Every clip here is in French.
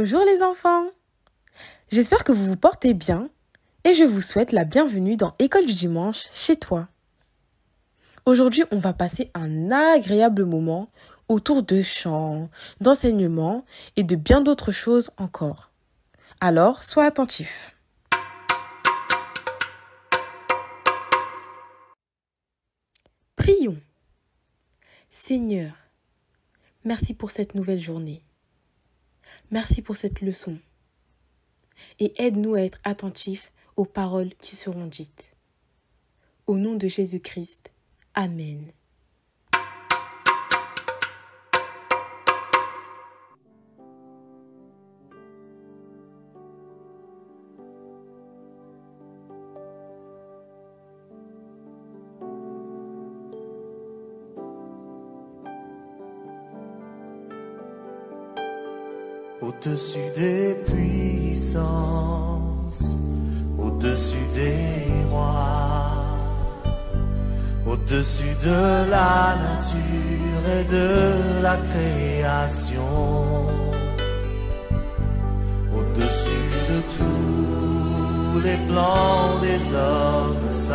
Bonjour les enfants! J'espère que vous vous portez bien et je vous souhaite la bienvenue dans École du dimanche chez toi. Aujourd'hui, on va passer un agréable moment autour de chants, d'enseignements et de bien d'autres choses encore. Alors, sois attentif. Prions. Seigneur, merci pour cette nouvelle journée. Merci pour cette leçon. Et aide-nous à être attentifs aux paroles qui seront dites. Au nom de Jésus-Christ, Amen. Au-dessus des puissances, au-dessus des rois, au-dessus de la nature et de la création, au-dessus de tous les plans des hommes sages,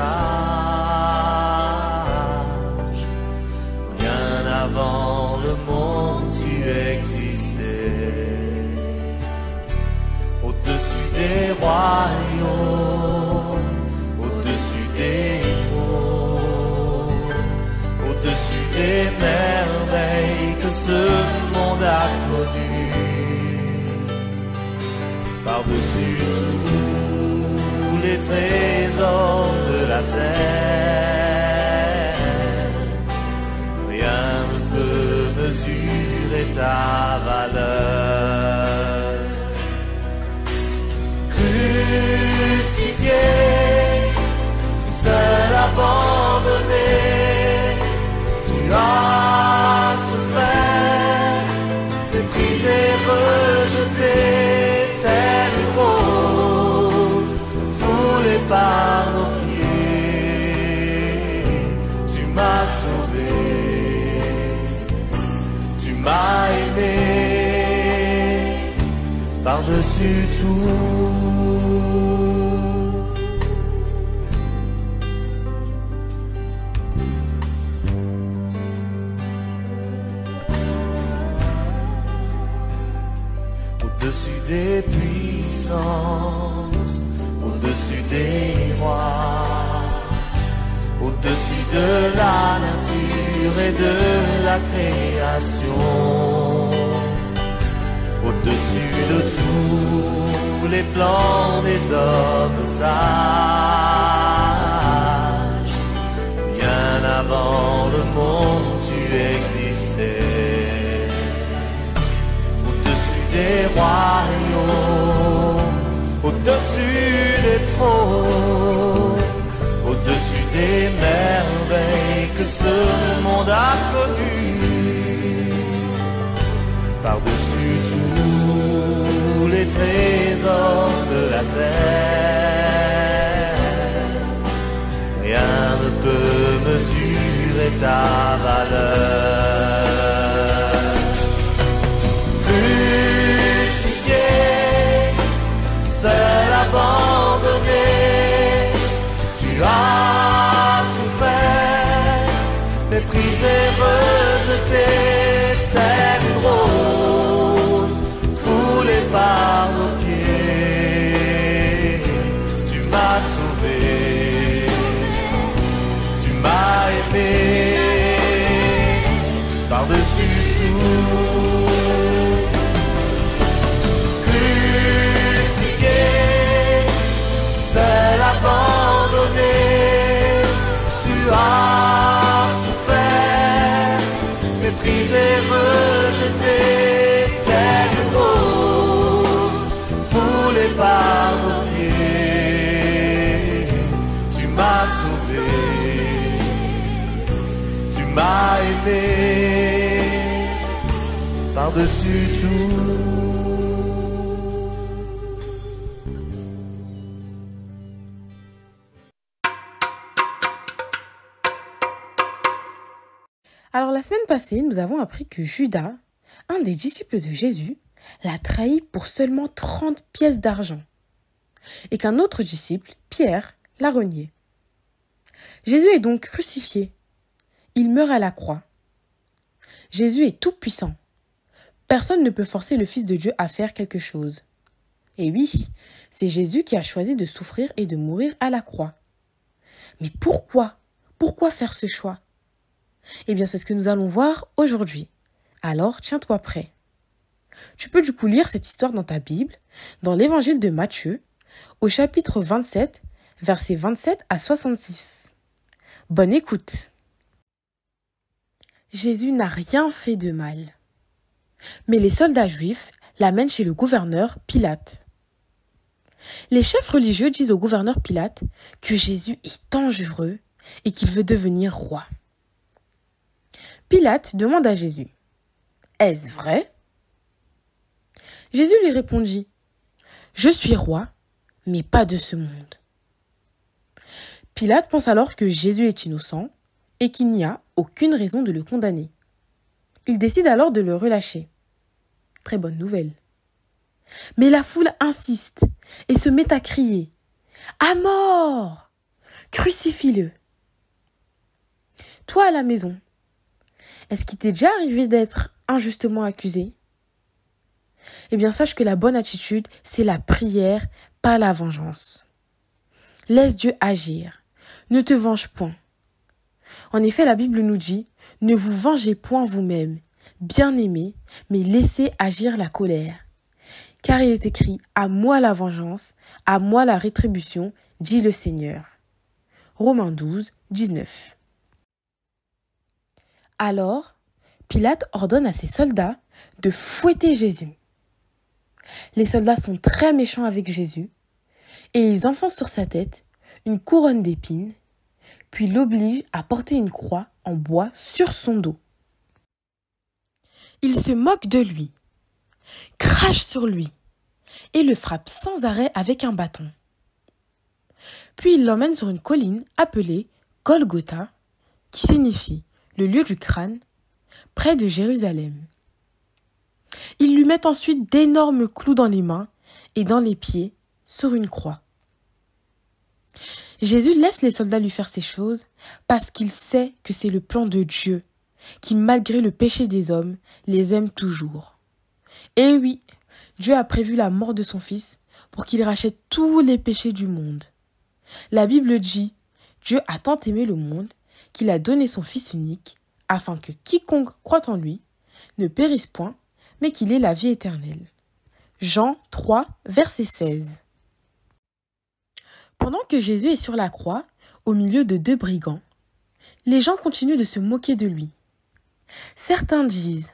bien avant le monde tu existais. Au-dessus des royaumes, au-dessus des trônes, au-dessus des merveilles que ce monde a connues, par-dessus tous les trésors de la terre, rien ne peut mesurer ta valeur. Crucifié, seul abandonné, tu as souffert, méprisé, rejeté, telle une rose, foulée par nos pieds. Tu m'as sauvé, tu m'as aimé, par-dessus tout. Au-dessus des puissances, au-dessus des rois, au-dessus de la nature et de la création, au-dessus de tous les plans des hommes sages, bien avant le monde tu existais. Au-dessus des royaumes, au-dessus des trônes, au-dessus des merveilles que ce monde a connues, par-dessus tous les trésors de la terre, rien ne peut mesurer ta valeur. Crucifié, seul abandonné, tu as souffert, méprisé, rejeté, telle une rose, foulée par nos pieds. Tu m'as sauvé, tu m'as aimé, par-dessus tout. Crucifié, seul abandonné, tu as souffert, méprisé, rejeté, telle une rose, foulée par nos pieds. Tu m'as sauvé, tu m'as aimé, par-dessus tout. Alors la semaine passée, nous avons appris que Judas, un des disciples de Jésus, l'a trahi pour seulement 30 pièces d'argent et qu'un autre disciple, Pierre, l'a renié. Jésus est donc crucifié. Il meurt à la croix. Jésus est tout-puissant. Personne ne peut forcer le Fils de Dieu à faire quelque chose. Et oui, c'est Jésus qui a choisi de souffrir et de mourir à la croix. Mais pourquoi? Pourquoi faire ce choix? Eh bien, c'est ce que nous allons voir aujourd'hui. Alors, tiens-toi prêt. Tu peux du coup lire cette histoire dans ta Bible, dans l'évangile de Matthieu, au chapitre 27, versets 27 à 66. Bonne écoute. Jésus n'a rien fait de mal. Mais les soldats juifs l'amènent chez le gouverneur Pilate. Les chefs religieux disent au gouverneur Pilate que Jésus est dangereux et qu'il veut devenir roi. Pilate demande à Jésus: « Est-ce vrai ?» Jésus lui répondit: « Je suis roi, mais pas de ce monde. » Pilate pense alors que Jésus est innocent et qu'il n'y a aucune raison de le condamner. Il décide alors de le relâcher. Très bonne nouvelle. Mais la foule insiste et se met à crier: « À mort! Crucifie-le !» Toi à la maison, est-ce qu'il t'est déjà arrivé d'être injustement accusé? Eh bien, sache que la bonne attitude, c'est la prière, pas la vengeance. Laisse Dieu agir. Ne te venge point. En effet, la Bible nous dit: « Ne vous vengez point vous-même, bien-aimés, mais laissez agir la colère. Car il est écrit: à moi la vengeance, à moi la rétribution, dit le Seigneur. » Romains 12, 19. Alors, Pilate ordonne à ses soldats de fouetter Jésus. Les soldats sont très méchants avec Jésus et ils enfoncent sur sa tête une couronne d'épines, puis l'obligent à porter une croix en bois sur son dos. Ils se moquent de lui, crachent sur lui et le frappent sans arrêt avec un bâton. Puis ils l'emmènent sur une colline appelée Golgotha, qui signifie le lieu du crâne, près de Jérusalem. Ils lui mettent ensuite d'énormes clous dans les mains et dans les pieds sur une croix. Jésus laisse les soldats lui faire ces choses parce qu'il sait que c'est le plan de Dieu, qui malgré le péché des hommes, les aime toujours. Et oui, Dieu a prévu la mort de son Fils pour qu'il rachète tous les péchés du monde. La Bible dit: « Dieu a tant aimé le monde qu'il a donné son Fils unique, afin que quiconque croit en lui ne périsse point, mais qu'il ait la vie éternelle. » Jean 3, verset 16. Pendant que Jésus est sur la croix, au milieu de deux brigands, les gens continuent de se moquer de lui. Certains disent: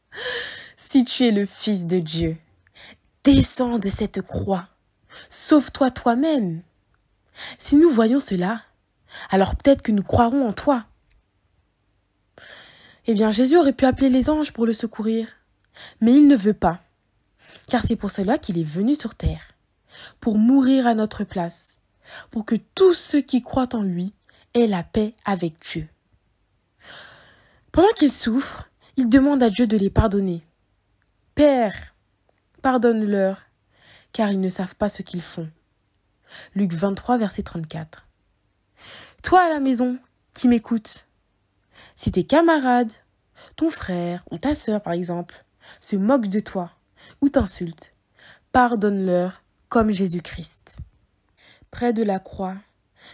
« Si tu es le Fils de Dieu, descends de cette croix, sauve-toi toi-même. Si nous voyons cela, alors peut-être que nous croirons en toi. » Eh bien, Jésus aurait pu appeler les anges pour le secourir, mais il ne veut pas, car c'est pour cela qu'il est venu sur terre, pour mourir à notre place, pour que tous ceux qui croient en lui aient la paix avec Dieu. Pendant qu'il souffre, il demande à Dieu de les pardonner. « Père, pardonne-leur, car ils ne savent pas ce qu'ils font. » Luc 23, verset 34. Toi à la maison, qui m'écoutes, si tes camarades, ton frère ou ta sœur par exemple, se moquent de toi ou t'insultent, pardonne-leur comme Jésus-Christ. Près de la croix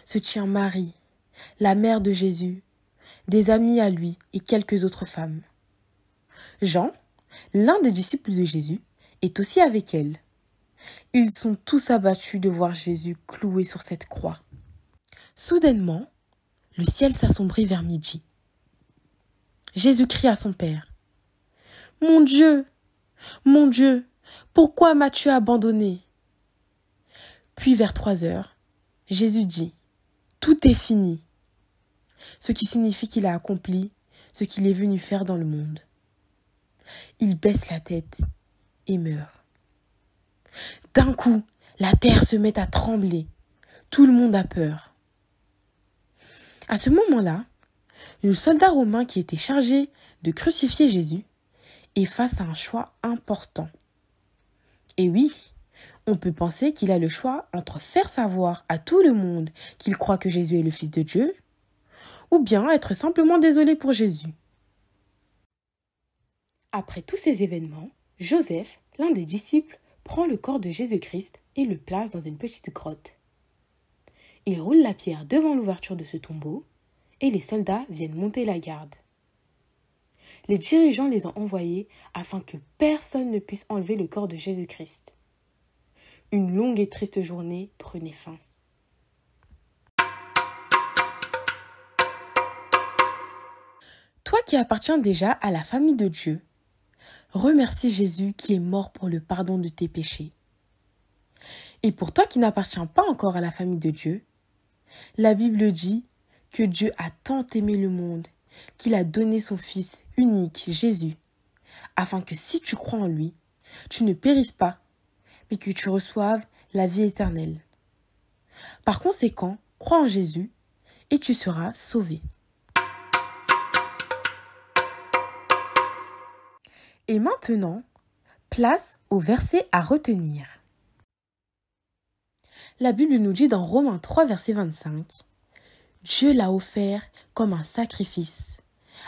se tient Marie, la mère de Jésus, des amis à lui et quelques autres femmes. Jean, l'un des disciples de Jésus, est aussi avec elle. Ils sont tous abattus de voir Jésus cloué sur cette croix. Soudainement, le ciel s'assombrit vers midi. Jésus crie à son Père: « Mon Dieu, pourquoi m'as-tu abandonné ?» Puis vers 3 heures, Jésus dit: « Tout est fini », ce qui signifie qu'il a accompli ce qu'il est venu faire dans le monde. Il baisse la tête et meurt. D'un coup, la terre se met à trembler. Tout le monde a peur. À ce moment-là, le soldat romain qui était chargé de crucifier Jésus est face à un choix important. Et oui, on peut penser qu'il a le choix entre faire savoir à tout le monde qu'il croit que Jésus est le Fils de Dieu, ou bien être simplement désolé pour Jésus. Après tous ces événements, Joseph, l'un des disciples, prend le corps de Jésus-Christ et le place dans une petite grotte. Il roule la pierre devant l'ouverture de ce tombeau et les soldats viennent monter la garde. Les dirigeants les ont envoyés afin que personne ne puisse enlever le corps de Jésus-Christ. Une longue et triste journée prenait fin. Toi qui appartiens déjà à la famille de Dieu, remercie Jésus qui est mort pour le pardon de tes péchés. Et pour toi qui n'appartiens pas encore à la famille de Dieu, la Bible dit que Dieu a tant aimé le monde qu'il a donné son Fils unique, Jésus, afin que si tu crois en lui, tu ne périsses pas, mais que tu reçoives la vie éternelle. Par conséquent, crois en Jésus et tu seras sauvé. Et maintenant, place au verset à retenir. La Bible nous dit dans Romains 3, verset 25, « Dieu l'a offert comme un sacrifice,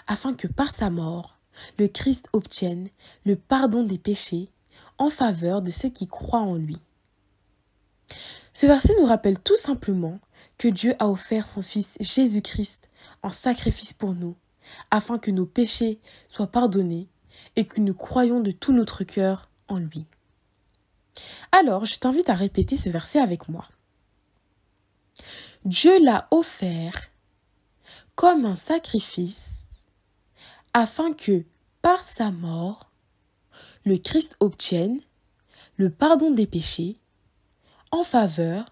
afin que par sa mort, le Christ obtienne le pardon des péchés en faveur de ceux qui croient en lui. » Ce verset nous rappelle tout simplement que Dieu a offert son Fils Jésus-Christ en sacrifice pour nous, afin que nos péchés soient pardonnés et que nous croyions de tout notre cœur en lui. Alors, je t'invite à répéter ce verset avec moi. Dieu l'a offert comme un sacrifice afin que, par sa mort, le Christ obtienne le pardon des péchés en faveur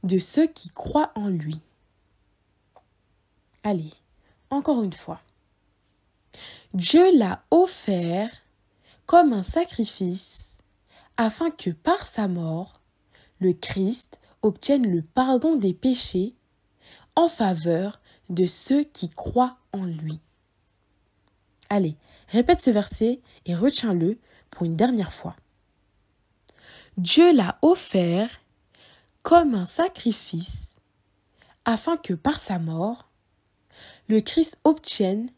de ceux qui croient en lui. Allez, encore une fois. Dieu l'a offert comme un sacrifice afin que par sa mort, le Christ obtienne le pardon des péchés en faveur de ceux qui croient en lui. Allez, répète ce verset et retiens-le pour une dernière fois. Dieu l'a offert comme un sacrifice afin que par sa mort, le Christ obtienne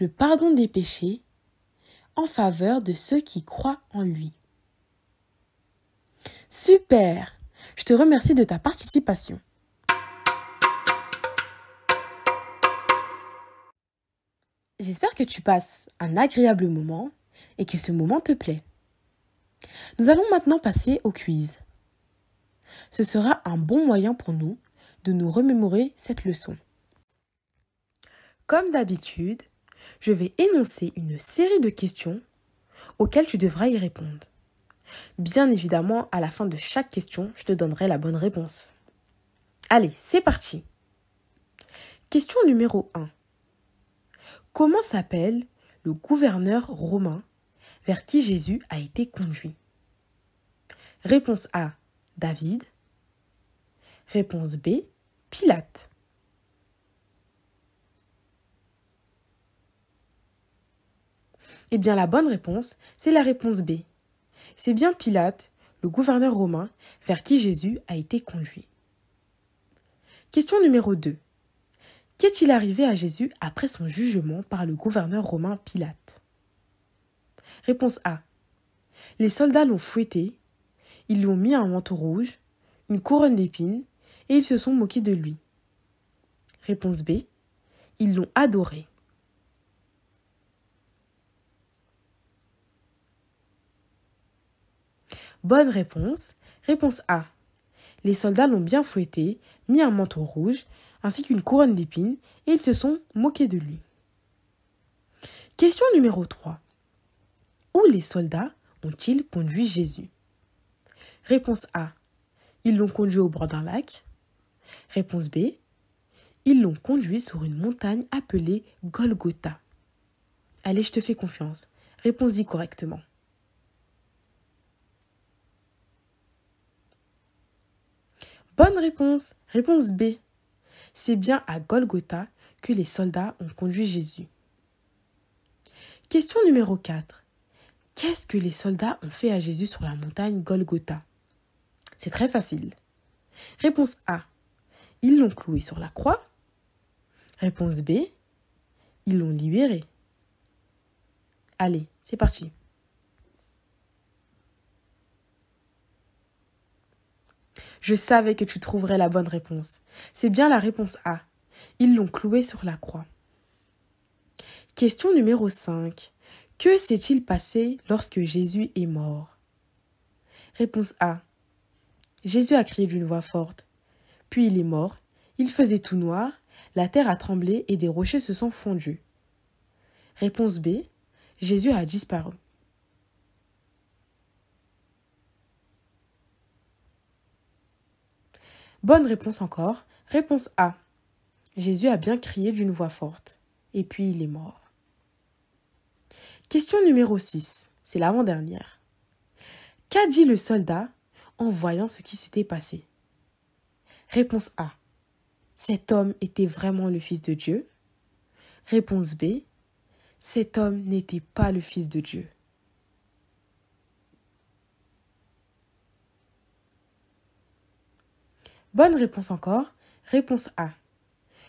le pardon des péchés en faveur de ceux qui croient en lui. Super! Je te remercie de ta participation. J'espère que tu passes un agréable moment et que ce moment te plaît. Nous allons maintenant passer au quiz. Ce sera un bon moyen pour nous de nous remémorer cette leçon. Comme d'habitude, je vais énoncer une série de questions auxquelles tu devras y répondre. Bien évidemment, à la fin de chaque question, je te donnerai la bonne réponse. Allez, c'est parti. Question numéro 1. Comment s'appelle le gouverneur romain vers qui Jésus a été conduit? Réponse A, David. Réponse B, Pilate. Eh bien, la bonne réponse, c'est la réponse B. C'est bien Pilate, le gouverneur romain, vers qui Jésus a été conduit. Question numéro 2. Qu'est-il arrivé à Jésus après son jugement par le gouverneur romain Pilate? Réponse A. Les soldats l'ont fouetté, ils lui ont mis un manteau rouge, une couronne d'épines, et ils se sont moqués de lui. Réponse B. Ils l'ont adoré. Bonne réponse. Réponse A. Les soldats l'ont bien fouetté, mis un manteau rouge, ainsi qu'une couronne d'épines, et ils se sont moqués de lui. Question numéro 3. Où les soldats ont-ils conduit Jésus? Réponse A. Ils l'ont conduit au bord d'un lac. Réponse B. Ils l'ont conduit sur une montagne appelée Golgotha. Allez, je te fais confiance. Réponds-y correctement. Bonne réponse. Réponse B. C'est bien à Golgotha que les soldats ont conduit Jésus. Question numéro 4. Qu'est-ce que les soldats ont fait à Jésus sur la montagne Golgotha? C'est très facile. Réponse A. Ils l'ont cloué sur la croix. Réponse B. Ils l'ont libéré. Allez, c'est parti. Je savais que tu trouverais la bonne réponse. C'est bien la réponse A. Ils l'ont cloué sur la croix. Question numéro 5. Que s'est-il passé lorsque Jésus est mort? Réponse A. Jésus a crié d'une voix forte. Puis il est mort. Il faisait tout noir. La terre a tremblé et des rochers se sont fondus. Réponse B. Jésus a disparu. Bonne réponse encore. Réponse A. Jésus a bien crié d'une voix forte. Et puis il est mort. Question numéro 6. C'est l'avant-dernière. Qu'a dit le soldat en voyant ce qui s'était passé? Réponse A. Cet homme était vraiment le Fils de Dieu. Réponse B. Cet homme n'était pas le Fils de Dieu. Bonne réponse encore. Réponse A.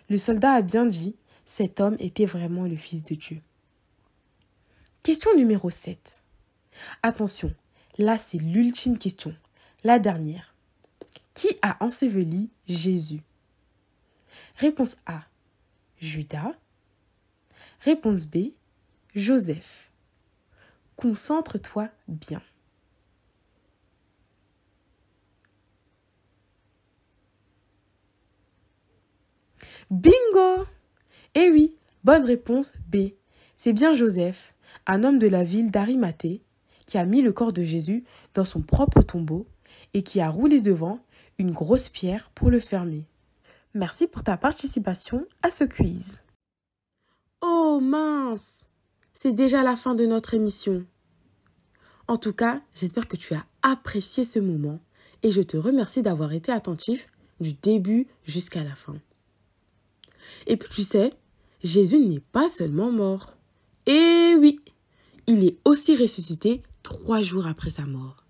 Le soldat a bien dit, cet homme était vraiment le Fils de Dieu. Question numéro 7. Attention, là c'est l'ultime question, la dernière. Qui a enseveli Jésus? Réponse A. Judas. Réponse B. Joseph. Concentre-toi bien. Bingo! Eh oui, bonne réponse B. C'est bien Joseph, un homme de la ville d'Arimathée, qui a mis le corps de Jésus dans son propre tombeau et qui a roulé devant une grosse pierre pour le fermer. Merci pour ta participation à ce quiz. Oh mince! C'est déjà la fin de notre émission. En tout cas, j'espère que tu as apprécié ce moment et je te remercie d'avoir été attentif du début jusqu'à la fin. Et puis tu sais, Jésus n'est pas seulement mort. Eh oui, il est aussi ressuscité 3 jours après sa mort.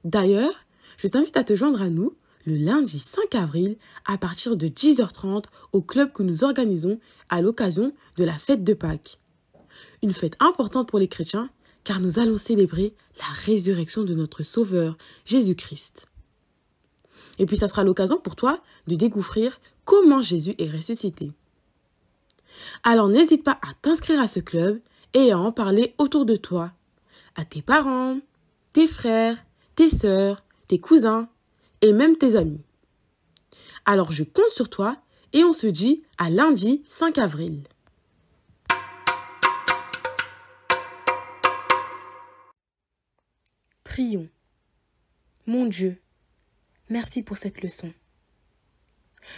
D'ailleurs, je t'invite à te joindre à nous le lundi 5 avril à partir de 10h30 au club que nous organisons à l'occasion de la fête de Pâques. Une fête importante pour les chrétiens car nous allons célébrer la résurrection de notre Sauveur Jésus-Christ. Et puis ça sera l'occasion pour toi de découvrir comment Jésus est ressuscité. Alors n'hésite pas à t'inscrire à ce club et à en parler autour de toi, à tes parents, tes frères, tes sœurs, tes cousins et même tes amis. Alors je compte sur toi et on se dit à lundi 5 avril. Prions. Mon Dieu, merci pour cette leçon.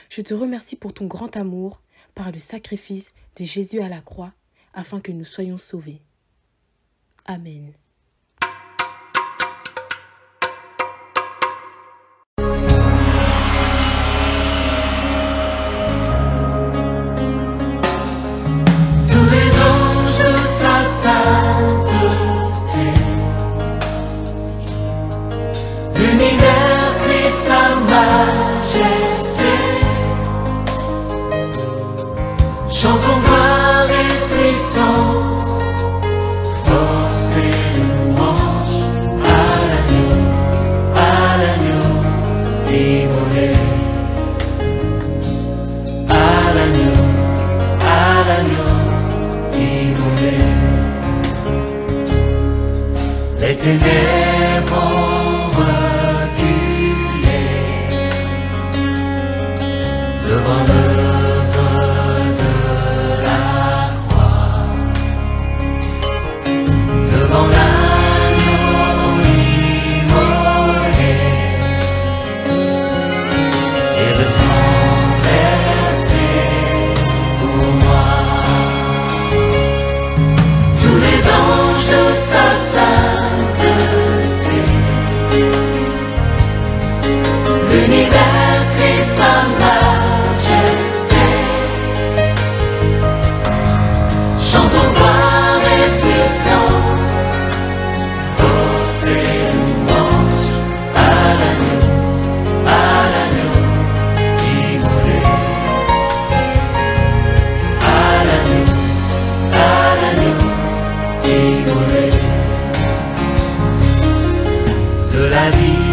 Je te remercie pour ton grand amour par le sacrifice de Jésus à la croix afin que nous soyons sauvés. Amen. Tous les anges de sa sainteté, l'univers crie sa majesté. Chantons gloire et puissance, force et louange à l'agneau immolé, à l'agneau immolé. Les ténèbres ont reculé devant l'œuvre de la croix, devant l'agneau immolé et le sang versé pour moi. Tous les anges de sa sainteté, la vie.